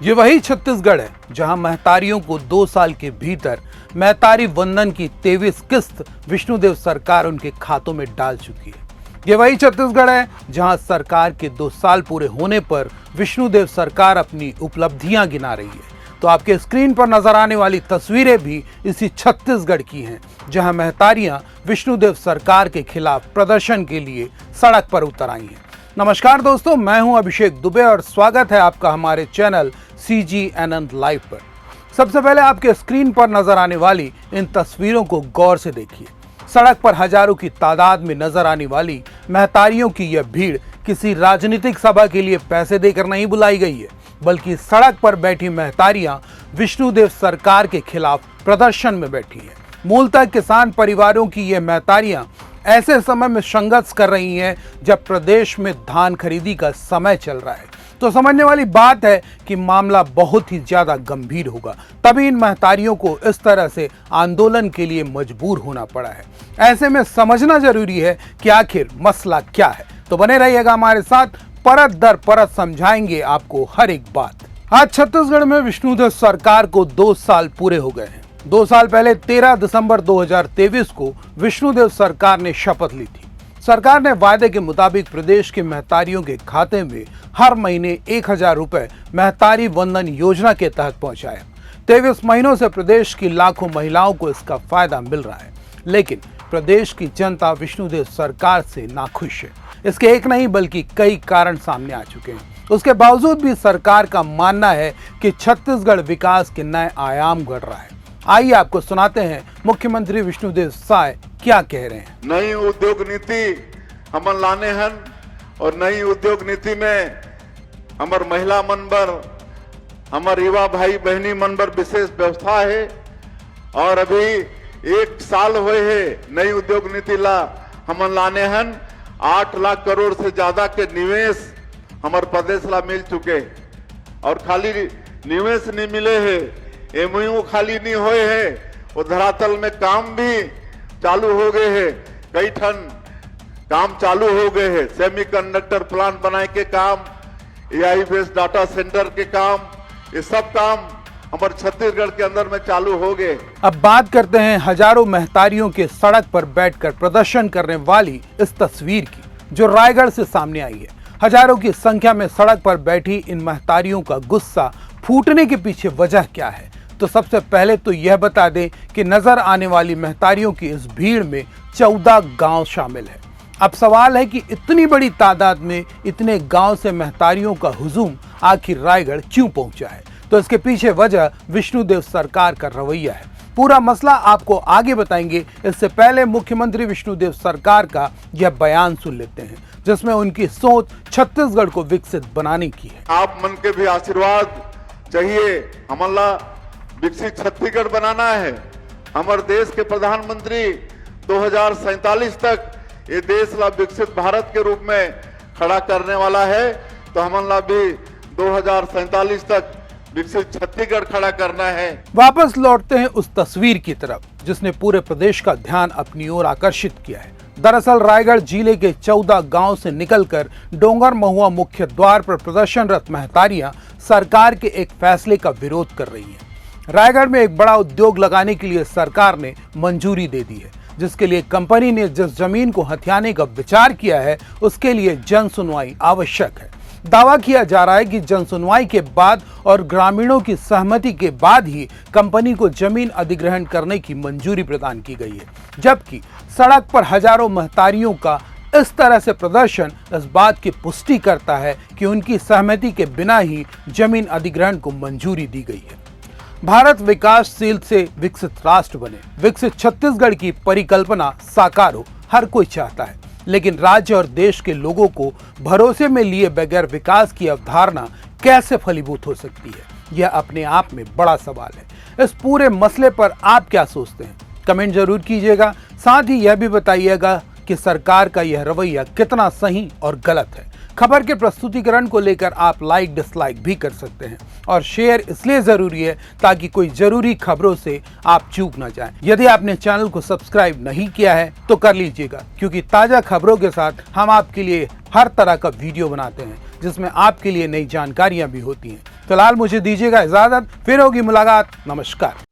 ये वही छत्तीसगढ़ है जहां महतारियों को 2 साल के भीतर महतारी वंदन की 23 किस्त विष्णुदेव सरकार उनके खातों में डाल चुकी है। ये वही छत्तीसगढ़ है जहां सरकार के 2 साल पूरे होने पर विष्णुदेव सरकार अपनी उपलब्धियां गिना रही है। तो आपके स्क्रीन पर नजर आने वाली तस्वीरें भी इसी छत्तीसगढ़ की हैं, जहां महतारियां विष्णुदेव सरकार के खिलाफ प्रदर्शन के लिए सड़क पर उतर आई हैं। नमस्कार दोस्तों, मैं हूं अभिषेक दुबे और स्वागत है आपका हमारे चैनल CGNN लाइव पर। सबसे पहले आपके स्क्रीन पर नजर आने वाली इन तस्वीरों को गौर से देखिए। सड़क पर हजारों की तादाद में नजर आने वाली महतारियों की यह भीड़ किसी राजनीतिक सभा के लिए पैसे देकर नहीं बुलाई गई है, बल्कि सड़क पर बैठी महतारियां विष्णुदेव सरकार के खिलाफ प्रदर्शन में बैठी हैं। मूलतः किसान परिवारों की ये महतारियां ऐसे समय में संघर्ष कर रही हैं जब प्रदेश में धान खरीदी का समय चल रहा है। तो समझने वाली बात है कि मामला बहुत ही ज्यादा गंभीर होगा, तभी इन महतारियों को इस तरह से आंदोलन के लिए मजबूर होना पड़ा है। ऐसे में समझना जरूरी है कि आखिर मसला क्या है। तो बने रहिएगा हमारे साथ, परत दर परत समझाएंगे आपको हर एक बात। आज छत्तीसगढ़ में विष्णुदेव सरकार को 2 साल पूरे हो गए हैं। 2 साल पहले 13 दिसंबर 2023 को विष्णुदेव सरकार ने शपथ ली थी। सरकार ने वायदे के मुताबिक प्रदेश के महतारियों के खाते में हर महीने 1000 रुपए महतारी वंदन योजना के तहत पहुंचाया। 23 महीनों से प्रदेश की लाखों महिलाओं को इसका फायदा मिल रहा है, लेकिन प्रदेश की जनता विष्णुदेव सरकार से नाखुश है। इसके एक नहीं बल्कि कई कारण सामने आ चुके हैं। उसके बावजूद भी सरकार का मानना है कि छत्तीसगढ़ विकास के नए आयाम गढ़ रहा है। आइए आपको सुनाते हैं मुख्यमंत्री विष्णुदेव साय क्या कह रहे हैं। नई उद्योग नीति हम लाने हन और नई उद्योग नीति में हमार महिला मन बर, हमार युवा भाई बहनी मन बर विशेष व्यवस्था है। और अभी 1 साल हुए है नई उद्योग नीति ला हम लाने हन। 8 लाख करोड़ से ज्यादा के निवेश हमारे प्रदेश ला मिल चुके और खाली निवेश नहीं मिले है, MOU खाली नहीं हुए है, वो धरातल में काम भी चालू हो गए हैं। कई ठन काम चालू हो गए हैं। सेमीकंडक्टर प्लांट बनाए के काम, AI बेस्ड डाटा सेंटर के काम, ये सब काम हमारे छत्तीसगढ़ के अंदर में चालू हो गए। अब बात करते हैं हजारों महतारियों के सड़क पर बैठकर प्रदर्शन करने वाली इस तस्वीर की, जो रायगढ़ से सामने आई है। हजारों की संख्या में सड़क पर बैठी इन महतारियों का गुस्सा फूटने के पीछे वजह क्या है? तो सबसे पहले तो यह बता दें कि नजर आने वाली महतारियों की इस भीड़ में 14 गांव शामिल है। अब सवाल है कि इतनी बड़ी तादाद में इतने गांव से महतारियों का हुजूम आखिर रायगढ़ क्यों पहुंचा है? तो इसके पीछे वजह विष्णुदेव सरकार का रवैया है। पूरा मसला आपको आगे बताएंगे। इससे पहले मुख्यमंत्री विष्णुदेव सरकार का यह बयान सुन लेते हैं, जिसमें उनकी सोच छत्तीसगढ़ को विकसित बनाने की है। आप मन के भी आशीर्वाद चाहिए, हमारा विकसित छत्तीसगढ़ बनाना है। हमारे देश के प्रधानमंत्री 2047 तक ये देश ला विकसित भारत के रूप में खड़ा करने वाला है। तो हमारा भी 2047 तक विकसित छत्तीसगढ़ खड़ा करना है। वापस लौटते हैं उस तस्वीर की तरफ जिसने पूरे प्रदेश का ध्यान अपनी ओर आकर्षित किया है। दरअसल रायगढ़ जिले के 14 गांव से निकलकर डोंगर महुआ मुख्य द्वार पर प्रदर्शनरत महतारियां सरकार के एक फैसले का विरोध कर रही हैं। रायगढ़ में एक बड़ा उद्योग लगाने के लिए सरकार ने मंजूरी दे दी है, जिसके लिए कंपनी ने जिस जमीन को हथियाने का विचार किया है उसके लिए जन सुनवाई आवश्यक है। दावा किया जा रहा है कि जन सुनवाई के बाद और ग्रामीणों की सहमति के बाद ही कंपनी को जमीन अधिग्रहण करने की मंजूरी प्रदान की गई है, जबकि सड़क पर हजारों महतारियों का इस तरह से प्रदर्शन इस बात की पुष्टि करता है कि उनकी सहमति के बिना ही जमीन अधिग्रहण को मंजूरी दी गई है। भारत विकासशील से विकसित राष्ट्र बने, विकसित छत्तीसगढ़ की परिकल्पना साकार हो, हर कोई चाहता है, लेकिन राज्य और देश के लोगों को भरोसे में लिए बगैर विकास की अवधारणा कैसे फलीभूत हो सकती है? यह अपने आप में बड़ा सवाल है। इस पूरे मसले पर आप क्या सोचते हैं? कमेंट जरूर कीजिएगा। साथ ही यह भी बताइएगा कि सरकार का यह रवैया कितना सही और गलत है। खबर के प्रस्तुतिकरण को लेकर आप लाइक डिसलाइक भी कर सकते हैं और शेयर इसलिए जरूरी है ताकि कोई जरूरी खबरों से आप चूक न जाएं। यदि आपने चैनल को सब्सक्राइब नहीं किया है तो कर लीजिएगा, क्योंकि ताजा खबरों के साथ हम आपके लिए हर तरह का वीडियो बनाते हैं जिसमें आपके लिए नई जानकारियां भी होती हैं। फिलहाल मुझे दीजिएगा इजाजत, फिर होगी मुलाकात। नमस्कार।